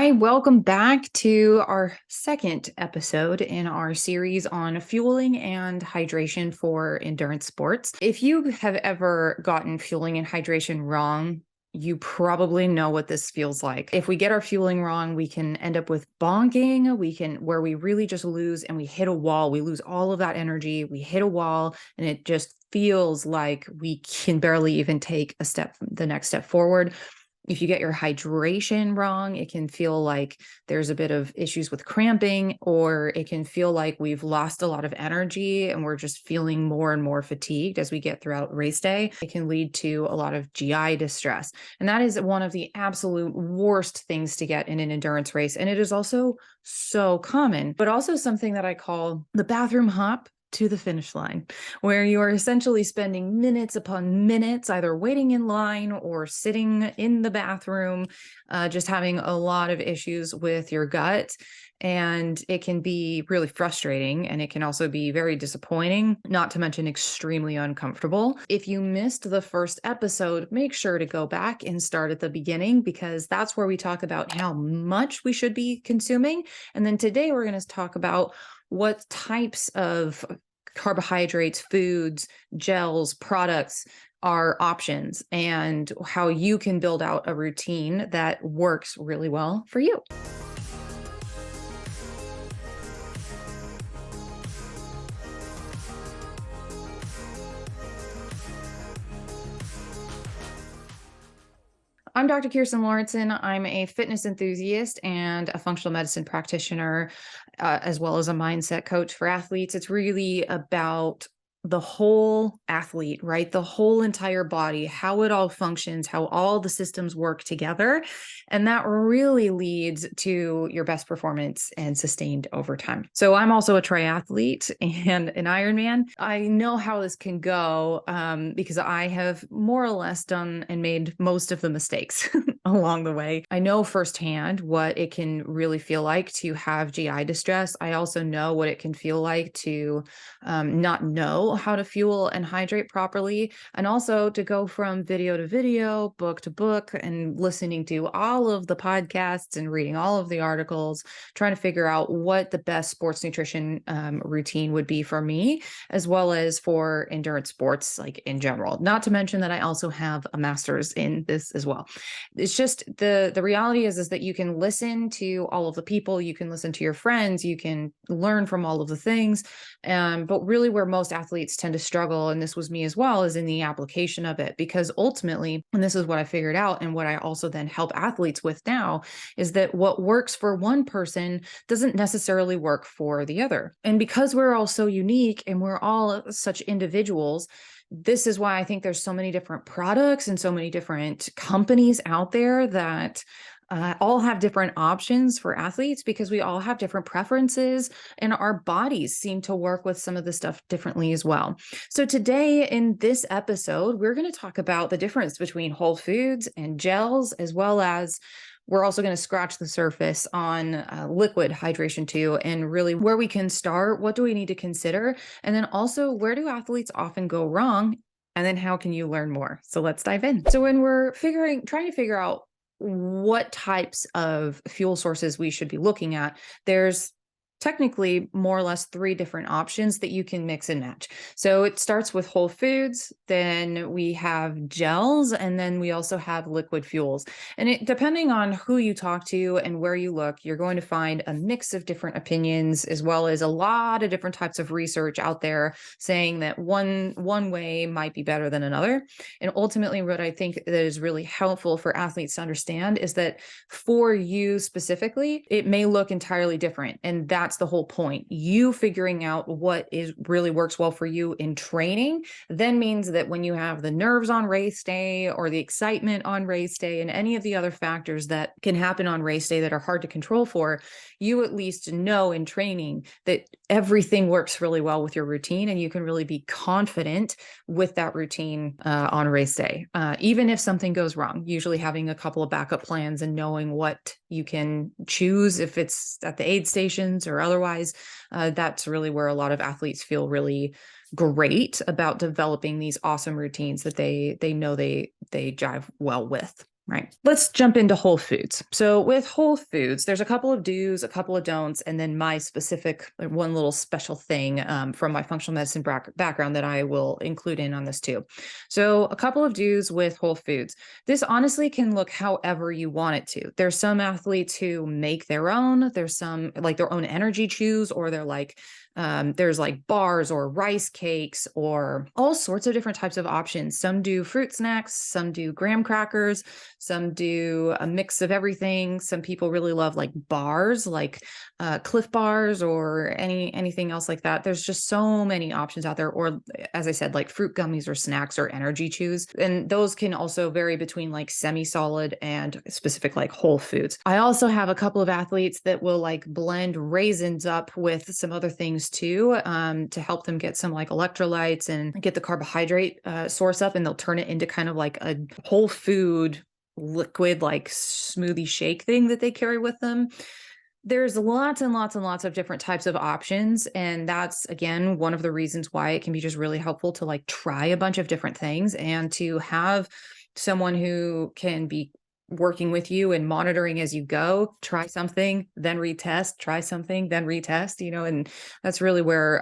Hi, welcome back to our second episode in our series on fueling and hydration for endurance sports. If you have ever gotten fueling and hydration wrong, you probably know what this feels like. If we get our fueling wrong, we can end up with bonking, where we really just lose and we hit a wall. We lose all of that energy. We hit a wall and it just feels like we can barely even take the next step forward. If you get your hydration wrong, it can feel like there's a bit of issues with cramping, or it can feel like we've lost a lot of energy and we're just feeling more and more fatigued as we get throughout race day. It can lead to a lot of GI distress. And that is one of the absolute worst things to get in an endurance race. And it is also so common, but also something that I call the bathroom hop to the finish line, where you are essentially spending minutes upon minutes either waiting in line or sitting in the bathroom, just having a lot of issues with your gut. And it can be really frustrating, and it can also be very disappointing, not to mention extremely uncomfortable. If you missed the first episode, make sure to go back and start at the beginning, because that's where we talk about how much we should be consuming. And then today we're going to talk about what types of carbohydrates, foods, gels, products are options, and how you can build out a routine that works really well for you. I'm Dr. Kirsten Lawrenson. I'm a fitness enthusiast and a functional medicine practitioner, as well as a mindset coach for athletes. It's really about the whole athlete, right? The whole entire body, how it all functions, how all the systems work together. And that really leads to your best performance and sustained over time. So I'm also a triathlete and an Ironman. I know how this can go because I have more or less done and made most of the mistakes along the way. I know firsthand what it can really feel like to have GI distress. I also know what it can feel like to not know how to fuel and hydrate properly, and also to go from video to video, book to book, and listening to all of the podcasts and reading all of the articles, trying to figure out what the best sports nutrition routine would be for me, as well as for endurance sports, like in general. Not to mention that I also have a master's in this as well. It's just the reality is that you can listen to all of the people, you can listen to your friends, you can learn from all of the things, but really where most athletes tend to struggle, and this was me as well, is in the application of it. Because ultimately, and this is what I figured out and what I also then help athletes with now, is that what works for one person doesn't necessarily work for the other. And because we're all so unique and we're all such individuals, this is why I think there's so many different products and so many different companies out there that all have different options for athletes, because we all have different preferences and our bodies seem to work with some of the stuff differently as well. So today in this episode, we're going to talk about the difference between whole foods and gels, as well as we're also going to scratch the surface on liquid hydration too, and really where we can start, what do we need to consider, and then also where do athletes often go wrong, and then how can you learn more? So let's dive in. So when we're trying to figure out what types of fuel sources we should be looking at, there's technically more or less three different options that you can mix and match. So it starts with whole foods, then we have gels, and then we also have liquid fuels. And it, depending on who you talk to and where you look, you're going to find a mix of different opinions, as well as a lot of different types of research out there saying that one way might be better than another. And ultimately, what I think that is really helpful for athletes to understand is that for you specifically, it may look entirely different. And that's the whole point. You figuring out what is really works well for you in training then means that when you have the nerves on race day, or the excitement on race day, and any of the other factors that can happen on race day that are hard to control for, you at least know in training that everything works really well with your routine, and you can really be confident with that routine on race day. Even if something goes wrong, usually having a couple of backup plans and knowing what you can choose if it's at the aid stations or otherwise, that's really where a lot of athletes feel really great about developing these awesome routines that they know they jive well with. Right. Let's jump into whole foods. So with whole foods, there's a couple of do's, a couple of don'ts, and then my specific one little special thing from my functional medicine background that I will include in on this too. So a couple of do's with whole foods. This honestly can look however you want it to. There's some athletes who make their own. There's some like their own energy chews, or they're like there's like bars or rice cakes or all sorts of different types of options. Some do fruit snacks, some do graham crackers, some do a mix of everything. Some people really love like bars, like Cliff bars or anything else like that. There's just so many options out there. Or as I said, like fruit gummies or snacks or energy chews. And those can also vary between like semi-solid and specific like whole foods. I also have a couple of athletes that will like blend raisins up with some other things too, to help them get some like electrolytes and get the carbohydrate source up, and they'll turn it into kind of like a whole food liquid like smoothie shake thing that they carry with them. There's lots and lots and lots of different types of options, and that's again one of the reasons why it can be just really helpful to like try a bunch of different things and to have someone who can be working with you and monitoring as you go. Try something, then retest, try something, then retest, and that's really where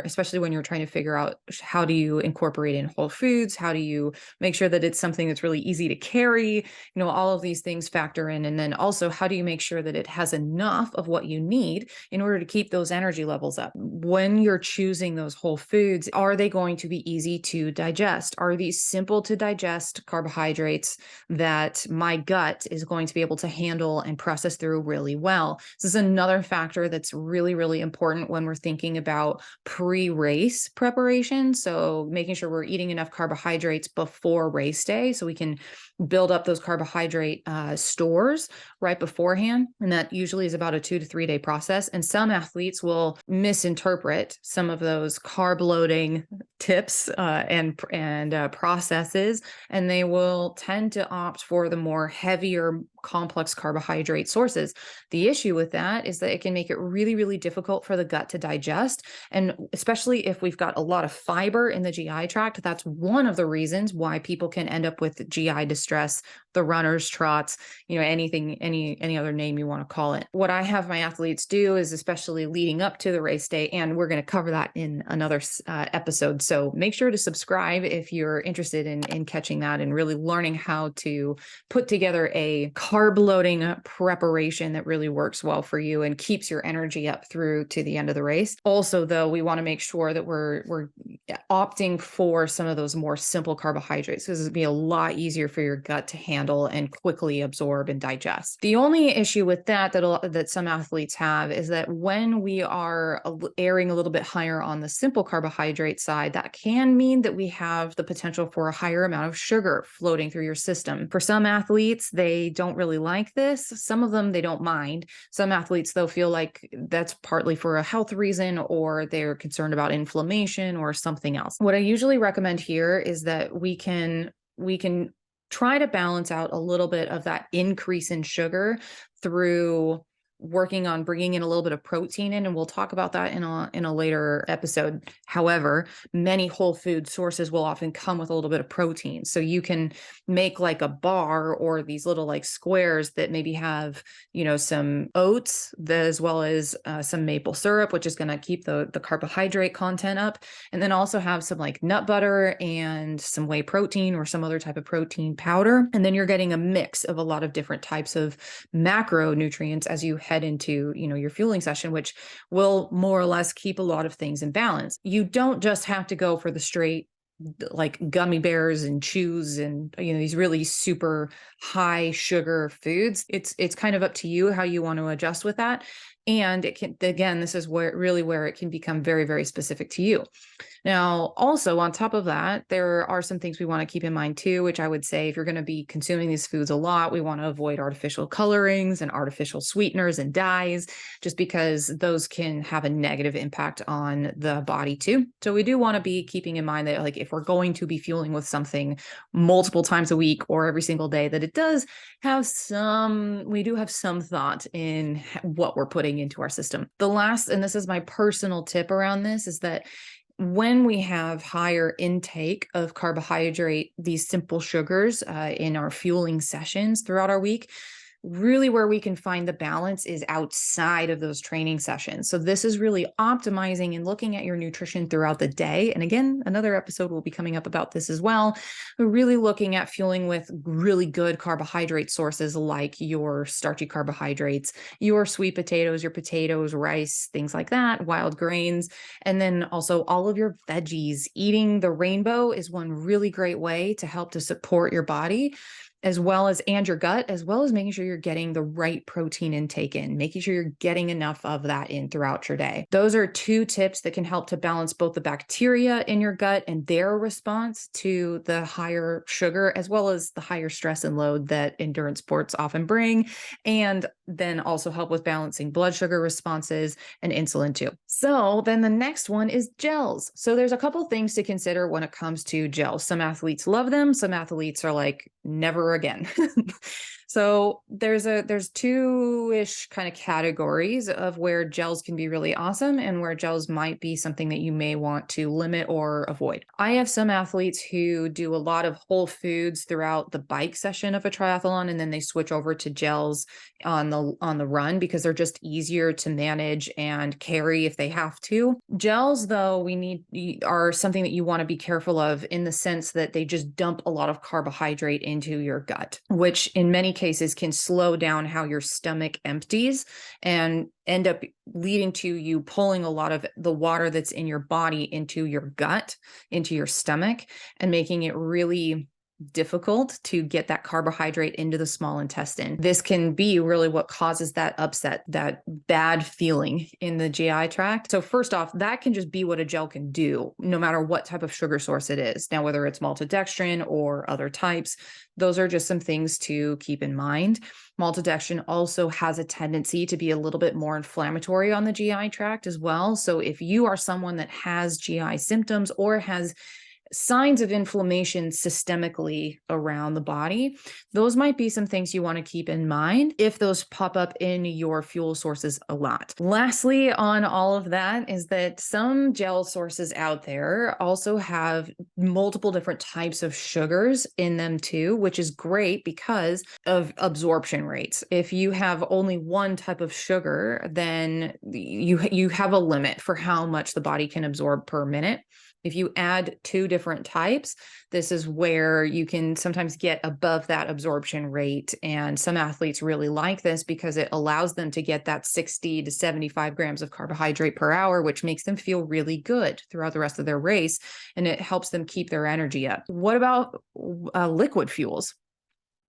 especially when you're trying to figure out how do you incorporate in whole foods, how do you make sure that it's something that's really easy to carry, all of these things factor in. And then also, how do you make sure that it has enough of what you need in order to keep those energy levels up? When you're choosing those whole foods, are they going to be easy to digest? Are these simple to digest carbohydrates that my gut is going to be able to handle and process through really well? This is another factor that's really, really important when we're thinking about pre-race preparation. So making sure we're eating enough carbohydrates before race day so we can build up those carbohydrate stores right beforehand. And that usually is about a 2 to 3 day process. And some athletes will misinterpret some of those carb loading tips and processes, and they will tend to opt for the more heavier complex carbohydrate sources. The issue with that is that it can make it really, really difficult for the gut to digest. And especially if we've got a lot of fiber in the GI tract, that's one of the reasons why people can end up with GI distress, the runner's trots, any other name you want to call it. What I have my athletes do is, especially leading up to the race day, and we're going to cover that in another episode. So make sure to subscribe if you're interested in catching that and really learning how to put together a carb loading preparation that really works well for you and keeps your energy up through to the end of the race. Also, though, we want to make sure that we're opting for some of those more simple carbohydrates, because it'll be a lot easier for your gut to handle and quickly absorb and digest. The only issue with that some athletes have is that when we are erring a little bit higher on the simple carbohydrate side, that can mean that we have the potential for a higher amount of sugar floating through your system. For some athletes, they don't really like this. Some of them, they don't mind. Some athletes, they'll feel like that's partly for a health reason, or they're concerned about inflammation or something else. What I usually recommend here is that we can try to balance out a little bit of that increase in sugar through working on bringing in a little bit of protein in, and we'll talk about that in a later episode. However, many whole food sources will often come with a little bit of protein. So you can make like a bar or these little like squares that maybe have, some oats as well as some maple syrup, which is going to keep the carbohydrate content up. And then also have some like nut butter and some whey protein or some other type of protein powder. And then you're getting a mix of a lot of different types of macronutrients as you head into, your fueling session, which will more or less keep a lot of things in balance. You don't just have to go for the straight like gummy bears and chews and these really super high sugar foods. It's kind of up to you how you want to adjust with that. And it can, again, this is where it can become very, very specific to you. Now, also on top of that, there are some things we want to keep in mind too, which I would say if you're going to be consuming these foods a lot, we want to avoid artificial colorings and artificial sweeteners and dyes, just because those can have a negative impact on the body too. So we do want to be keeping in mind that like if we're going to be fueling with something multiple times a week or every single day, that it does have we do have some thought in what we're putting into our system. The last, and this is my personal tip around this, is that when we have higher intake of carbohydrate, these simple sugars in our fueling sessions throughout our week, really where we can find the balance is outside of those training sessions. So this is really optimizing and looking at your nutrition throughout the day. And again, another episode will be coming up about this as well. We're really looking at fueling with really good carbohydrate sources like your starchy carbohydrates, your sweet potatoes, rice, things like that, wild grains, and then also all of your veggies. Eating the rainbow is one really great way to help to support your body as well as and your gut, as well as making sure you're getting the right protein intake in, making sure you're getting enough of that in throughout your day. Those are 2 tips that can help to balance both the bacteria in your gut and their response to the higher sugar, as well as the higher stress and load that endurance sports often bring, and then also help with balancing blood sugar responses and insulin too. So then the next one is gels. So there's a couple things to consider when it comes to gels. Some athletes love them. Some athletes are like, never again. So there's 2-ish kind of categories of where gels can be really awesome and where gels might be something that you may want to limit or avoid. I have some athletes who do a lot of whole foods throughout the bike session of a triathlon, and then they switch over to gels on the run because they're just easier to manage and carry if they have to. Gels, though, are something that you want to be careful of in the sense that they just dump a lot of carbohydrate into your gut, which in many cases can slow down how your stomach empties and end up leading to you pulling a lot of the water that's in your body into your gut, into your stomach, and making it really difficult to get that carbohydrate into the small intestine. This can be really what causes that upset, that bad feeling in the GI tract. So first off, that can just be what a gel can do, no matter what type of sugar source it is. Now, whether it's maltodextrin or other types, those are just some things to keep in mind. Maltodextrin also has a tendency to be a little bit more inflammatory on the GI tract as well. So if you are someone that has GI symptoms or has signs of inflammation systemically around the body, those might be some things you want to keep in mind if those pop up in your fuel sources a lot. Lastly, on all of that is that some gel sources out there also have multiple different types of sugars in them too, which is great because of absorption rates. If you have only one type of sugar, then you have a limit for how much the body can absorb per minute. If you add 2 different types, this is where you can sometimes get above that absorption rate. And some athletes really like this because it allows them to get that 60 to 75 grams of carbohydrate per hour, which makes them feel really good throughout the rest of their race. And it helps them keep their energy up. What about liquid fuels?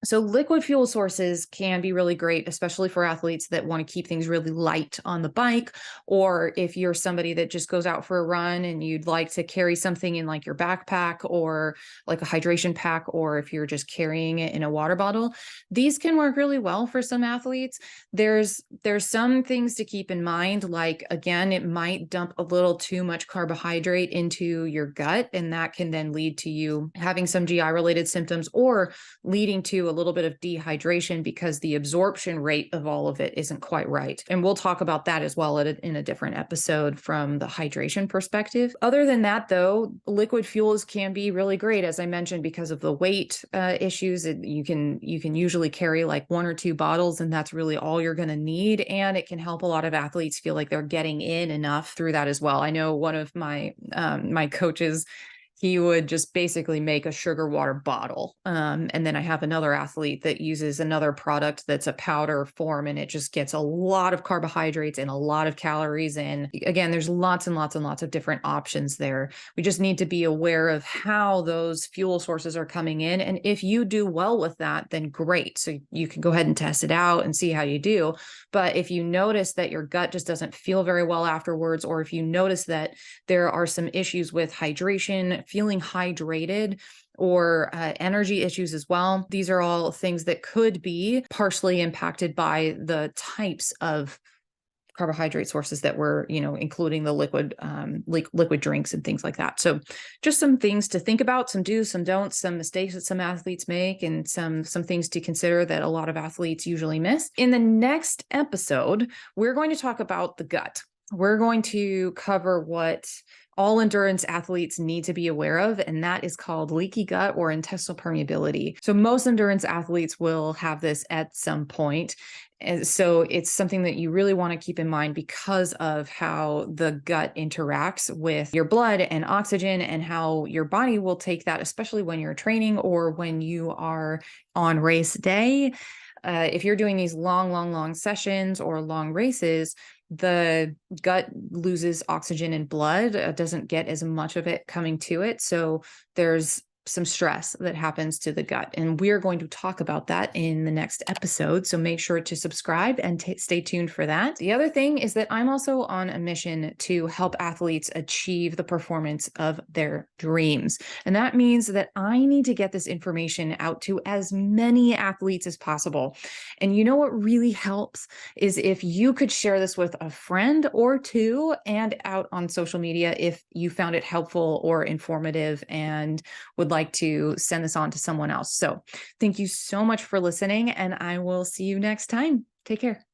So liquid fuel sources can be really great, especially for athletes that want to keep things really light on the bike, or if you're somebody that just goes out for a run and you'd like to carry something in like your backpack or like a hydration pack, or if you're just carrying it in a water bottle. These can work really well for some athletes. There's some things to keep in mind, like again, it might dump a little too much carbohydrate into your gut, and that can then lead to you having some GI related symptoms or leading to a little bit of dehydration because the absorption rate of all of it isn't quite right. And we'll talk about that as well in a different episode from the hydration perspective. Other than that, though, liquid fuels can be really great, as I mentioned, because of the weight issues. You can usually carry like 1 or 2 bottles, and that's really all you're going to need. And it can help a lot of athletes feel like they're getting in enough through that as well. I know one of my my coaches, he would just basically make a sugar water bottle. And then I have another athlete that uses another product that's a powder form, and it just gets a lot of carbohydrates and a lot of calories. And again, there's lots and lots and lots of different options there. We just need to be aware of how those fuel sources are coming in. And if you do well with that, then great. So you can go ahead and test it out and see how you do. But if you notice that your gut just doesn't feel very well afterwards, or if you notice that there are some issues with hydration, feeling hydrated, or energy issues as well, these are all things that could be partially impacted by the types of carbohydrate sources that we're, including the liquid drinks and things like that. So just some things to think about, some do's, some don'ts, some mistakes that some athletes make, and some things to consider that a lot of athletes usually miss. In the next episode, we're going to talk about the gut. We're going to cover what all endurance athletes need to be aware of, and that is called leaky gut or intestinal permeability. So most endurance athletes will have this at some point. And so it's something that you really want to keep in mind because of how the gut interacts with your blood and oxygen, and how your body will take that, especially when you're training or when you are on race day. If you're doing these long sessions or long races, the gut loses oxygen and blood, doesn't get as much of it coming to it. So there's some stress that happens to the gut. And we're going to talk about that in the next episode. So make sure to subscribe and stay tuned for that. The other thing is that I'm also on a mission to help athletes achieve the performance of their dreams. And that means that I need to get this information out to as many athletes as possible. And you know what really helps is if you could share this with a friend or two and out on social media if you found it helpful or informative and would like to send this on to someone else. So thank you so much for listening, and I will see you next time. Take care.